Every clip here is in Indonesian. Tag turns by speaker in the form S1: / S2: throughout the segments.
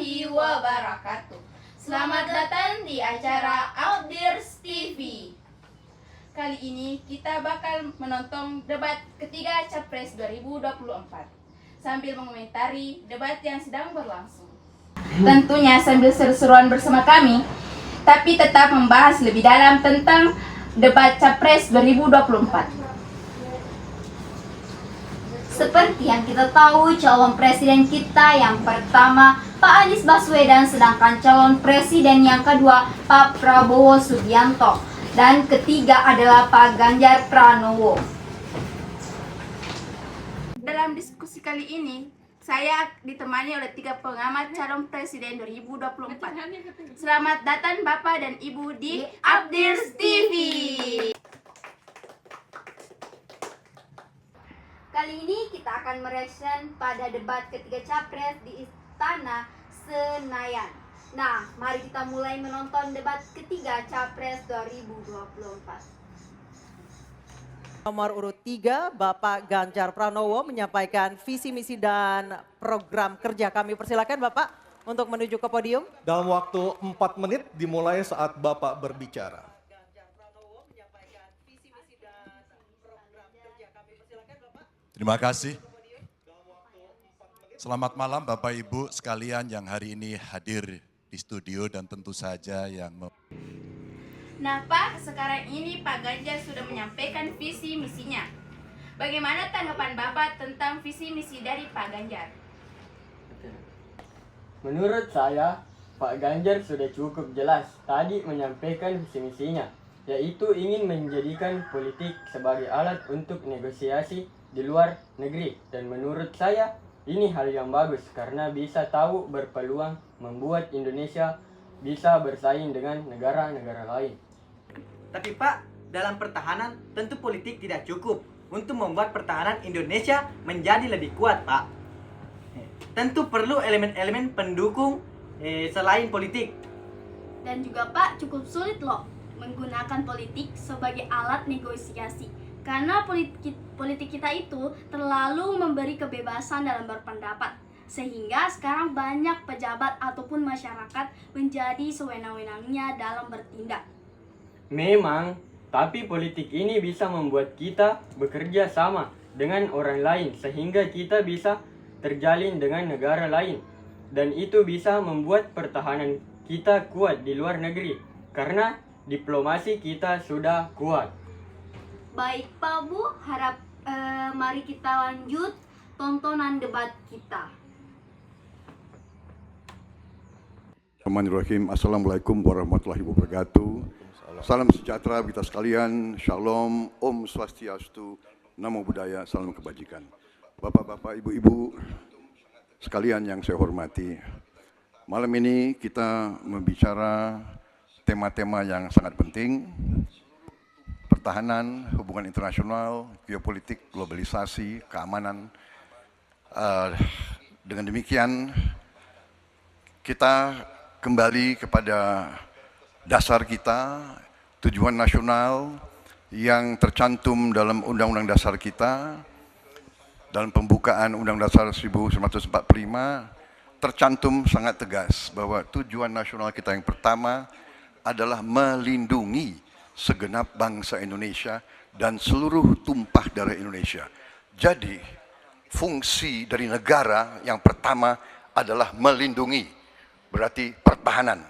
S1: warahmatullahi wabarakatuh. Selamat datang di acara Outdoors TV. Kali ini kita bakal menonton debat ketiga Capres 2024 sambil mengomentari debat yang sedang berlangsung. Tentunya sambil seru-seruan bersama kami, tapi tetap membahas lebih dalam tentang debat Capres 2024.
S2: Seperti yang kita tahu, calon presiden kita yang pertama Pak Anies Baswedan, sedangkan calon presiden yang kedua Pak Prabowo Subianto, dan ketiga adalah Pak Ganjar Pranowo.
S1: Dalam diskusi kali ini, saya ditemani oleh 3 pengamat calon presiden 2024. Selamat datang Bapak dan Ibu di Outdoors TV.
S2: Kali ini kita akan mereaction pada debat ketiga Capres di Istana Senayan. Nah, mari kita mulai menonton debat ketiga Capres 2024.
S3: Nomor urut 3, Bapak Ganjar Pranowo menyampaikan visi misi dan program kerja. Kami persilakan Bapak untuk menuju ke podium.
S4: Dalam waktu 4 menit dimulai saat Bapak berbicara.
S5: Terima kasih. Selamat malam Bapak Ibu sekalian yang hari ini hadir di studio dan tentu saja yang
S1: Nah Pak, sekarang ini Pak Ganjar sudah menyampaikan visi misinya. Bagaimana tanggapan Bapak tentang visi misi dari Pak Ganjar?
S6: Menurut saya, Pak Ganjar sudah cukup jelas tadi menyampaikan visi misinya, yaitu ingin menjadikan politik sebagai alat untuk negosiasi di luar negeri. Dan menurut saya, ini hal yang bagus karena bisa tahu berpeluang membuat Indonesia bisa bersaing dengan negara-negara lain.
S7: Tapi Pak, dalam pertahanan tentu politik tidak cukup untuk membuat pertahanan Indonesia menjadi lebih kuat, Pak. Tentu perlu elemen-elemen pendukung selain politik.
S8: Dan juga Pak, cukup sulit loh menggunakan politik sebagai alat negosiasi. Karena politik kita itu terlalu memberi kebebasan dalam berpendapat. Sehingga sekarang banyak pejabat ataupun masyarakat menjadi sewenang-wenangnya dalam bertindak.
S6: Memang, tapi politik ini bisa membuat kita bekerja sama dengan orang lain sehingga kita bisa terjalin dengan negara lain. Dan itu bisa membuat pertahanan kita kuat di luar negeri karena diplomasi kita sudah kuat.
S2: Baik Pak Bu, mari kita lanjut tontonan debat kita.
S9: Bismillahirrahmanirrahim. Assalamualaikum warahmatullahi wabarakatuh. Salam sejahtera kita sekalian. Shalom, Om Swastiastu, Namo Buddhaya, salam kebajikan. Bapak-bapak, ibu-ibu sekalian yang saya hormati. Malam ini kita membicara tema-tema yang sangat penting. Pertahanan, hubungan internasional, geopolitik, globalisasi, keamanan. Dengan demikian, kita kembali kepada dasar kita, tujuan nasional yang tercantum dalam Undang-Undang Dasar kita, dalam pembukaan Undang-Undang Dasar 1945, tercantum sangat tegas bahwa tujuan nasional kita yang pertama adalah melindungi segenap bangsa Indonesia dan seluruh tumpah darah Indonesia. Jadi, fungsi dari negara yang pertama adalah melindungi, berarti pertahanan.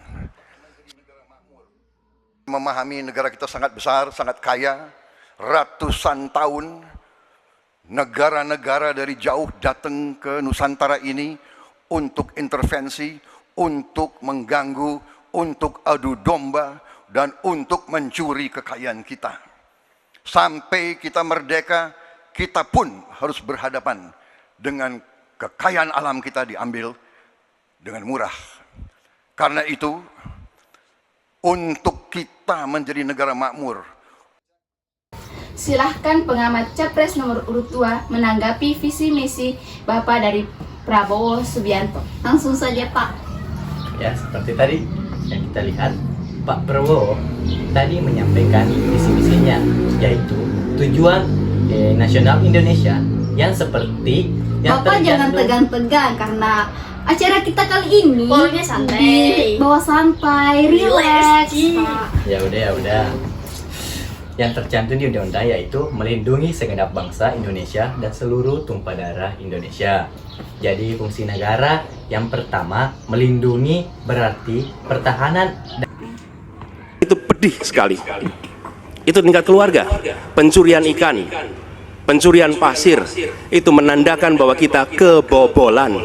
S9: Memahami negara kita sangat besar, sangat kaya, ratusan tahun negara-negara dari jauh datang ke Nusantara ini untuk intervensi, untuk mengganggu, untuk adu domba, dan untuk mencuri kekayaan kita. Sampai kita merdeka, kita pun harus berhadapan dengan kekayaan alam kita diambil dengan murah. Karena itu, untuk kita menjadi negara makmur,
S1: Silahkan pengamat Capres nomor urut 2 menanggapi visi misi Bapak dari Prabowo Subianto.
S2: Langsung saja Pak.
S7: Ya, seperti tadi yang kita lihat, Pak Prabowo tadi menyampaikan visi misinya, yaitu tujuan nasional Indonesia yang seperti yang
S2: Bapak jangan
S7: tercantum.
S2: tegang-tegang karena acara kita kali ini
S8: Pokoknya santai.
S2: bawa santai, relax, Pak.
S10: Ya udah. Yang tercantum di undang-undang yaitu melindungi segenap bangsa Indonesia dan seluruh tumpah darah Indonesia. Jadi fungsi negara yang pertama melindungi berarti pertahanan.
S11: Itu pedih sekali. Itu tingkat keluarga, pencurian ikan, pencurian pasir, itu menandakan bahwa kita kebobolan.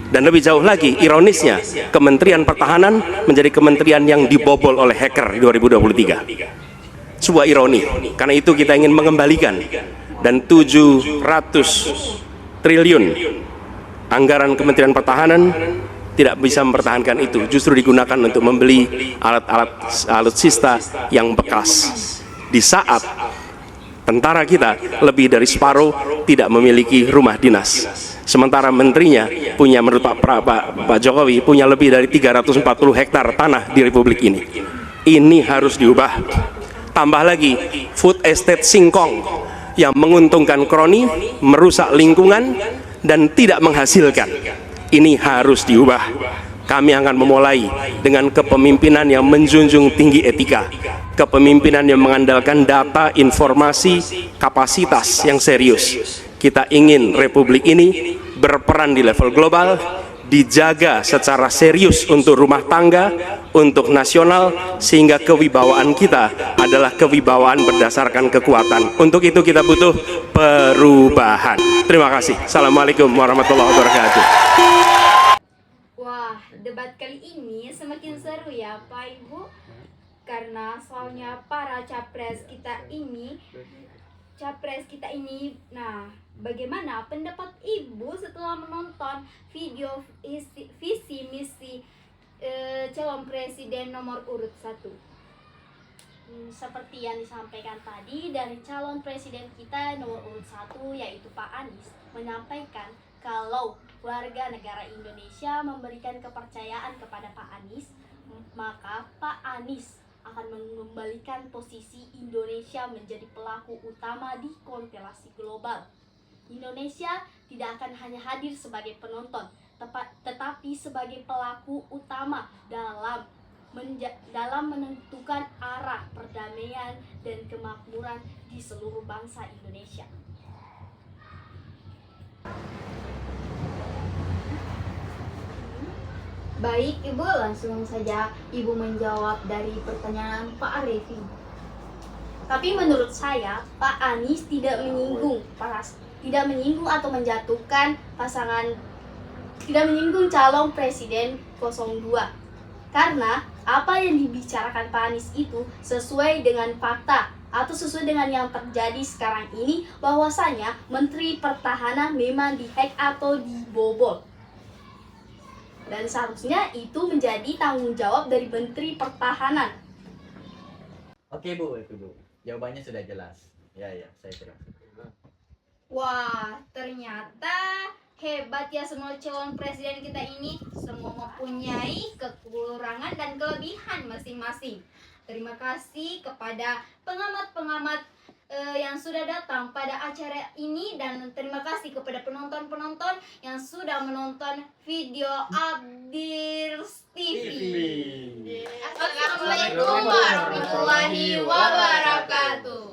S11: Dan lebih jauh lagi, ironisnya, Kementerian Pertahanan menjadi kementerian yang dibobol oleh hacker di 2023. Sebuah ironi, karena itu kita ingin mengembalikan. Dan 700 triliun anggaran Kementerian Pertahanan tidak bisa mempertahankan itu, justru digunakan untuk membeli alat-alat alutsista yang bekas. Di saat tentara kita lebih dari separuh tidak memiliki rumah dinas. Sementara menterinya punya, menurut Pak Jokowi, punya lebih dari 340 hektar tanah di Republik ini. Ini harus diubah. Tambah lagi, food estate singkong yang menguntungkan kroni, merusak lingkungan, dan tidak menghasilkan. Ini harus diubah. Kami akan memulai dengan kepemimpinan yang menjunjung tinggi etika, kepemimpinan yang mengandalkan data, informasi, kapasitas yang serius. Kita ingin Republik ini berperan di level global, dijaga secara serius untuk rumah tangga, untuk nasional, sehingga kewibawaan kita adalah kewibawaan berdasarkan kekuatan. Untuk itu kita butuh perubahan. Terima kasih. Assalamualaikum warahmatullahi wabarakatuh.
S2: Wah, debat kali ini semakin seru ya Pak Ibu. Karena soalnya para capres kita ini, nah bagaimana pendapat Ibu setelah menonton video visi misi calon presiden nomor urut 1?
S8: Seperti yang disampaikan tadi dari calon presiden kita nomor urut 1 yaitu Pak Anies menyampaikan kalau warga negara Indonesia memberikan kepercayaan kepada Pak Anies, maka Pak Anies akan mengembalikan posisi Indonesia menjadi pelaku utama di konstelasi global. Indonesia tidak akan hanya hadir sebagai penonton, tetapi sebagai pelaku utama dalam menentukan arah perdamaian dan kemakmuran di seluruh bangsa Indonesia.
S2: Baik Ibu, langsung saja Ibu menjawab dari pertanyaan Pak Arefi.
S8: Tapi menurut saya, Pak Anies tidak menyinggung atau menjatuhkan tidak menyinggung calon presiden 02. Karena apa yang dibicarakan Pak Anies itu sesuai dengan fakta atau sesuai dengan yang terjadi sekarang ini, bahwasanya Menteri Pertahanan memang dihack atau dibobol. Dan seharusnya itu menjadi tanggung jawab dari Menteri Pertahanan.
S10: Oke Bu, jawabannya sudah jelas. Ya, saya kira.
S2: Wah, ternyata hebat ya semua calon presiden kita ini. Semua mempunyai kekurangan dan kelebihan masing-masing. Terima kasih kepada pengamat-pengamat yang sudah datang pada acara ini, dan terima kasih kepada penonton-penonton yang sudah menonton video Abdirs TV. Assalamualaikum warahmatullahi wabarakatuh.